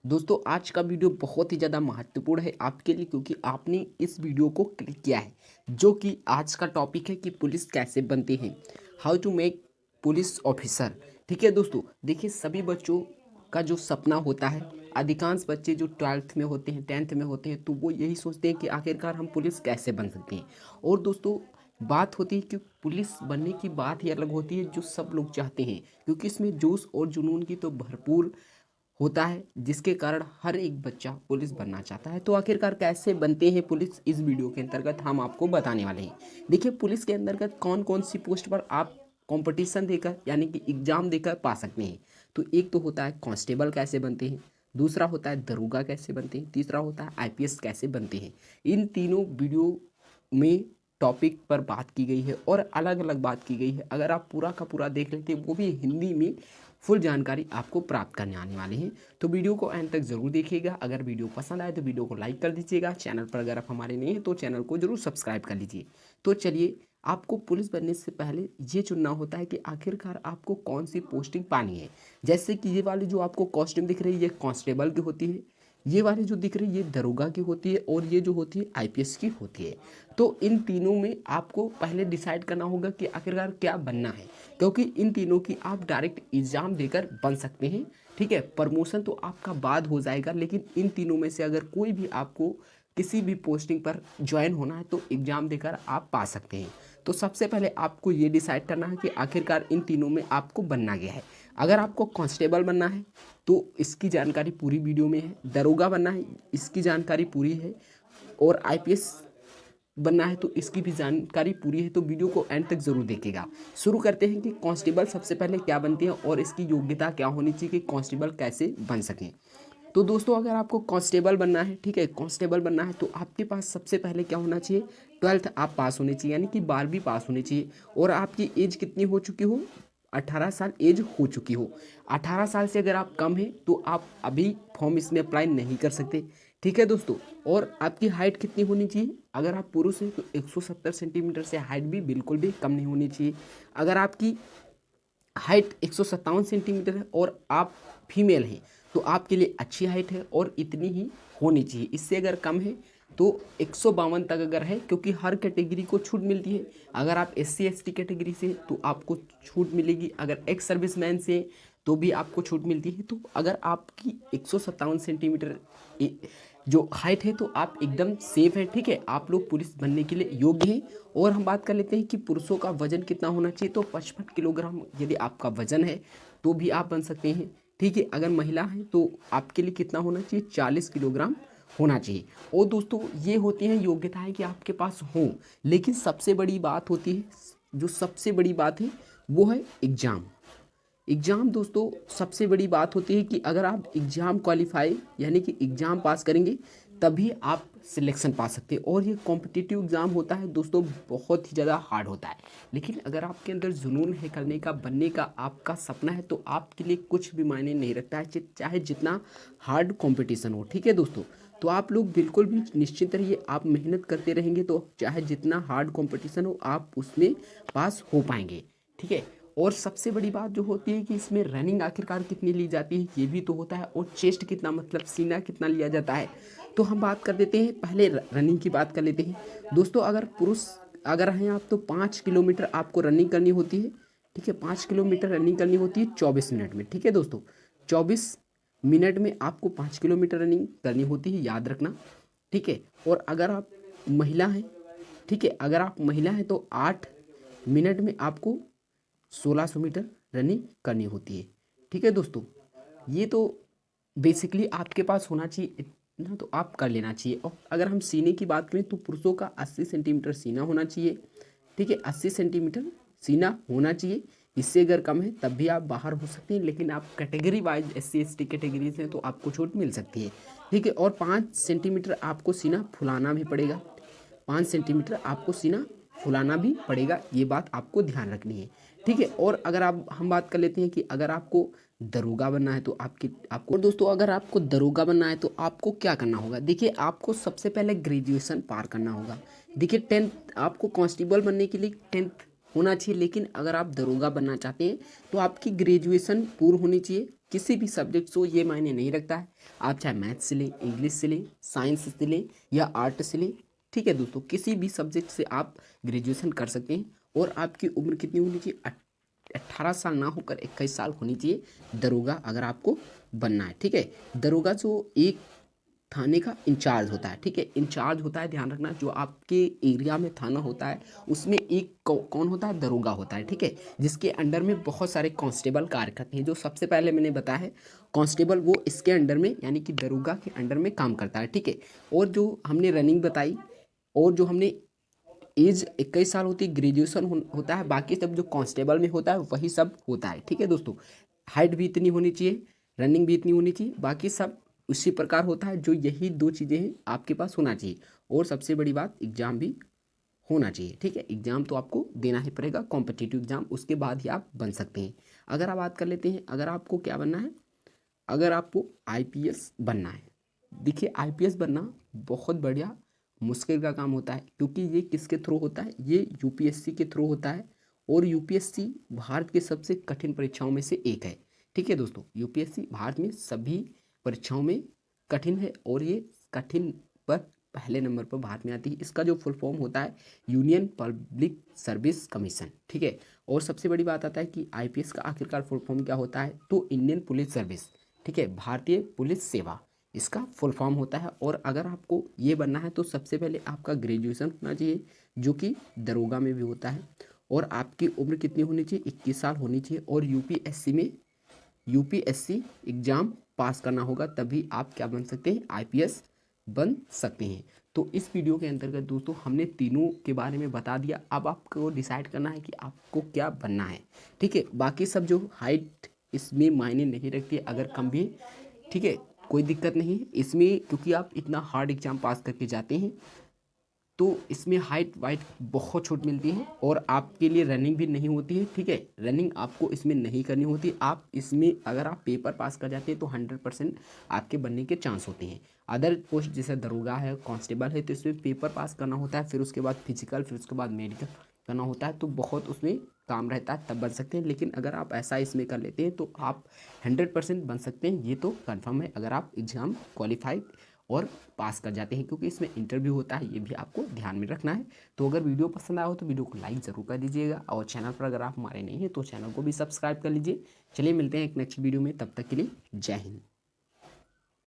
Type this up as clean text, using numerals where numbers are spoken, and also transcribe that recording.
दोस्तों आज का वीडियो बहुत ही ज़्यादा महत्वपूर्ण है आपके लिए क्योंकि आपने इस वीडियो को क्लिक किया है जो कि आज का टॉपिक है कि पुलिस कैसे बनती है। How to make police officer. ठीक है दोस्तों, देखिए सभी बच्चों का जो सपना होता है, अधिकांश बच्चे जो 12th में होते हैं 10th में होते हैं तो वो यही सोचते हैं कि आखिरकार हम पुलिस कैसे बन सकते हैं। और दोस्तों बात होती है कि पुलिस बनने की बात ही अलग होती है जो सब लोग चाहते हैं, क्योंकि इसमें जोश और जुनून की तो भरपूर होता है जिसके कारण हर एक बच्चा पुलिस बनना चाहता है। तो आखिरकार कैसे बनते हैं पुलिस, इस वीडियो के अंतर्गत हम आपको बताने वाले हैं। देखिए पुलिस के अंतर्गत कौन कौन सी पोस्ट पर आप कंपटीशन देकर यानी कि एग्जाम देकर पा सकते हैं। तो एक तो होता है कांस्टेबल कैसे बनते हैं, दूसरा होता है दरोगा कैसे बनते हैं, तीसरा होता है आईपीएस कैसे बनते हैं। इन तीनों वीडियो में टॉपिक पर बात की गई है और अलग अलग बात की गई है। अगर आप पूरा का पूरा देख लेते हैं वो भी हिंदी में, फुल जानकारी आपको प्राप्त करने आने वाले हैं। तो वीडियो को एंड तक जरूर देखिएगा। अगर वीडियो पसंद आए तो वीडियो को लाइक कर दीजिएगा। चैनल पर अगर आप हमारे नए हैं तो चैनल को जरूर सब्सक्राइब कर लीजिए। तो चलिए, आपको पुलिस बनने से पहले ये चुनना होता है कि आखिरकार आपको कौन सी पोस्टिंग पानी है। जैसे कि ये वाली जो आपको कॉस्ट्यूम दिख रही है ये कांस्टेबल की होती है, ये वाली जो दिख रही है ये दरोगा की होती है और ये जो होती है आईपीएस की होती है। तो इन तीनों में आपको पहले डिसाइड करना होगा कि आखिरकार क्या बनना है, क्योंकि इन तीनों की आप डायरेक्ट एग्जाम देकर बन सकते हैं। ठीक है, प्रमोशन तो आपका बाद हो जाएगा, लेकिन इन तीनों में से अगर कोई भी आपको किसी भी पोस्टिंग पर ज्वाइन होना है तो एग्जाम देकर आप पा सकते हैं। तो सबसे पहले आपको ये डिसाइड करना है कि आखिरकार इन तीनों में आपको बनना क्या है। अगर आपको कांस्टेबल बनना है तो इसकी जानकारी पूरी वीडियो में है, दरोगा बनना है इसकी जानकारी पूरी है, और आईपीएस बनना है तो इसकी भी जानकारी पूरी है। तो वीडियो को एंड तक जरूर देखिएगा। शुरू करते हैं कि कांस्टेबल सबसे पहले क्या बनती है और इसकी योग्यता क्या होनी चाहिए कि कांस्टेबल कैसे बन सकें। तो दोस्तों अगर आपको कांस्टेबल बनना है, ठीक है, कांस्टेबल बनना है तो आपके पास सबसे पहले क्या होना चाहिए, 12th आप पास होने चाहिए यानी कि 12वीं पास होनी चाहिए। और आपकी एज कितनी हो चुकी हो, 18 साल एज हो चुकी हो। 18 साल से अगर आप कम हैं तो आप अभी फॉर्म इसमें अप्लाई नहीं कर सकते। ठीक है दोस्तों, और आपकी हाइट कितनी होनी चाहिए, अगर आप पुरुष हैं तो 170 सेंटीमीटर से हाइट भी बिल्कुल भी कम नहीं होनी चाहिए। अगर आपकी हाइट 157 सेंटीमीटर है और आप फीमेल हैं तो आपके लिए अच्छी हाइट है और इतनी ही होनी चाहिए। इससे अगर कम है तो 152 तक अगर है, क्योंकि हर कैटेगरी को छूट मिलती है। अगर आप एससी एसटी कैटेगरी से तो आपको छूट मिलेगी, अगर एक्स सर्विसमैन से तो भी आपको छूट मिलती है। तो अगर आपकी 157 सेंटीमीटर जो हाइट है तो आप एकदम सेफ है। ठीक है, आप लोग पुलिस बनने के लिए योग्य हैं। और हम बात कर लेते हैं कि पुरुषों का वजन कितना होना चाहिए, तो 55 किलोग्राम यदि आपका वजन है तो भी आप बन सकते हैं। ठीक है, अगर महिला है तो आपके लिए कितना होना चाहिए, 40 किलोग्राम होना चाहिए। और दोस्तों ये होती हैं योग्यताएं कि आपके पास हों, लेकिन सबसे बड़ी बात होती है, जो सबसे बड़ी बात है वो है एग्ज़ाम। एग्ज़ाम दोस्तों सबसे बड़ी बात होती है कि अगर आप एग्ज़ाम क्वालिफाई यानी कि एग्ज़ाम पास करेंगे तभी आप सिलेक्शन पा सकते हैं। और ये कॉम्पिटिटिव एग्ज़ाम होता है दोस्तों, बहुत ही ज़्यादा हार्ड होता है। लेकिन अगर आपके अंदर जुनून है करने का, बनने का, आपका सपना है तो आपके लिए कुछ भी मायने नहीं रखता है, चाहे जितना हार्ड कंपटीशन हो। ठीक है दोस्तों, तो आप लोग बिल्कुल भी निश्चिंत रहिए, आप मेहनत करते रहेंगे तो चाहे जितना हार्ड कंपटीशन हो आप उसमें पास हो पाएंगे। ठीक है, और सबसे बड़ी बात जो होती है कि इसमें रनिंग आखिरकार कितनी ली जाती है ये भी तो होता है, और चेस्ट कितना मतलब सीना कितना लिया जाता है। तो हम बात कर देते हैं, पहले रनिंग की बात कर लेते हैं दोस्तों। अगर पुरुष अगर हैं आप तो 5 किलोमीटर आपको रनिंग करनी होती है। ठीक है, 5 किलोमीटर रनिंग करनी होती है 24 मिनट में। ठीक है दोस्तों, 24 मिनट में आपको 5 किलोमीटर रनिंग करनी होती है, याद रखना। ठीक है, और अगर आप महिला हैं, ठीक है, अगर आप महिला हैं तो 8 मिनट में आपको 1600 मीटर रनिंग करनी होती है। ठीक है दोस्तों, ये तो बेसिकली आपके पास होना चाहिए, इतना तो आप कर लेना चाहिए। और अगर हम सीने की बात करें तो पुरुषों का 80 सेंटीमीटर सीना होना चाहिए। ठीक है, 80 सेंटीमीटर सीना होना चाहिए। इससे अगर कम है तब भी आप बाहर हो सकते हैं, लेकिन आप category wise SC ST category से तो आपको छूट मिल सकती है। ठीक है, और 5 सेंटीमीटर आपको सीना फुलाना भी पड़ेगा। 5 सेंटीमीटर आपको सीना फुलाना भी पड़ेगा, ये बात आपको ध्यान रखनी है। ठीक है, और अगर आप हम बात कर लेते हैं कि अगर आपको दरोगा बनना है तो आपको और दोस्तों अगर आपको दरोगा बनना है तो आपको क्या करना होगा। देखिए आपको सबसे पहले ग्रेजुएशन पार करना होगा। देखिए 10th आपको कांस्टेबल बनने के लिए 10th होना चाहिए, लेकिन अगर आप दरोगा बनना चाहते हैं तो आपकी ग्रेजुएशन पूर्ण होनी चाहिए। किसी भी सब्जेक्ट से हो, ये मायने नहीं रखता है। आप चाहे मैथ्स से लें, इंग्लिश से लें, साइंस से लें या आर्ट से लें, ठीक है दोस्तों, किसी भी सब्जेक्ट से आप ग्रेजुएशन कर सकते हैं। और आपकी उम्र कितनी होनी चाहिए? 18 साल ना होकर 21 साल होनी चाहिए दरोगा अगर आपको बनना है, ठीक है। दरोगा जो एक थाने का इंचार्ज होता है, ठीक है, इंचार्ज होता है, ध्यान रखना, जो आपके एरिया में थाना होता है उसमें एक कौन होता है? दरोगा होता है, ठीक है, जिसके अंडर में बहुत सारे कांस्टेबल कार्य करते हैं। जो सबसे पहले मैंने बताया है कांस्टेबल, वो इसके अंडर में यानी कि दरोगा के अंडर में काम करता है, ठीक है। और जो हमने रनिंग बताई और जो हमने एज 21 साल होती है, ग्रेजुएशन होता है, बाकी सब जो कांस्टेबल में होता है वही सब होता है, ठीक है दोस्तों। हाइट भी इतनी होनी चाहिए, रनिंग भी इतनी होनी चाहिए, बाकी सब उसी प्रकार होता है। जो यही दो चीज़ें हैं आपके पास होना चाहिए। और सबसे बड़ी बात, एग्जाम भी होना चाहिए, ठीक है। एग्जाम तो आपको देना ही पड़ेगा, कॉम्पिटिटिव एग्जाम, उसके बाद ही आप बन सकते हैं। अगर आप बात कर लेते हैं, अगर आपको क्या बनना है, अगर आपको आईपीएस बनना है, देखिए आईपीएस बनना बहुत बढ़िया मुश्किल का काम होता है, क्योंकि ये किसके थ्रू होता है? ये यूपीएससी के थ्रू होता है। और यूपीएससी भारत के सबसे कठिन परीक्षाओं में से एक है, ठीक है दोस्तों। यूपीएससी भारत में सभी परीक्षाओं में कठिन है, और ये कठिन पर पहले नंबर पर भारत में आती है। इसका जो फुल फॉर्म होता है यूनियन पब्लिक सर्विस कमीशन, ठीक है। और सबसे बड़ी बात आता है कि आईपीएस का आखिरकार फुल फॉर्म क्या होता है? तो इंडियन पुलिस सर्विस, ठीक है, भारतीय पुलिस सेवा, इसका फुल फॉर्म होता है। और अगर आपको ये बनना है तो सबसे पहले आपका ग्रेजुएशन होना चाहिए, जो कि दरोगा में भी होता है। और आपकी उम्र कितनी होनी चाहिए? 21 साल होनी चाहिए। और यूपीएससी में यूपीएससी एग्जाम पास करना होगा, तभी आप क्या बन सकते हैं? आईपीएस बन सकते हैं। तो इस वीडियो के अंतर्गत दोस्तों हमने तीनों के बारे में बता दिया। अब आपको डिसाइड करना है कि आपको क्या बनना है, ठीक है। बाकी सब जो हाइट इसमें मायने नहीं रखती, अगर कम भी, ठीक है, कोई दिक्कत नहीं है इसमें, क्योंकि आप इतना हार्ड एग्जाम पास करके जाते हैं, तो इसमें हाइट वाइट बहुत छूट मिलती है। और आपके लिए रनिंग भी नहीं होती है, ठीक है, रनिंग आपको इसमें नहीं करनी होती। आप इसमें अगर आप पेपर पास कर जाते हैं तो 100% आपके बनने के चांस होते हैं। अदर पोस्ट जैसे दरोगा है, कांस्टेबल है, तो इसमें पेपर पास करना होता है, फिर उसके बाद फिजिकल, फिर उसके बाद मेडिकल करना होता है, तो बहुत उसमें काम रहता है, तब बन सकते हैं। लेकिन अगर आप ऐसा इसमें कर लेते हैं तो आप 100% बन सकते हैं, ये तो कन्फर्म है, अगर आप एग्ज़ाम क्वालिफाई और पास कर जाते हैं, क्योंकि इसमें इंटरव्यू होता है, ये भी आपको ध्यान में रखना है। तो अगर वीडियो पसंद आया हो तो वीडियो को लाइक ज़रूर कर दीजिएगा, और चैनल पर अगर आप हमारे नहीं हैं तो चैनल को भी सब्सक्राइब कर लीजिए। चलिए मिलते हैं एक नेक्स्ट वीडियो में, तब तक के लिए जय हिंद।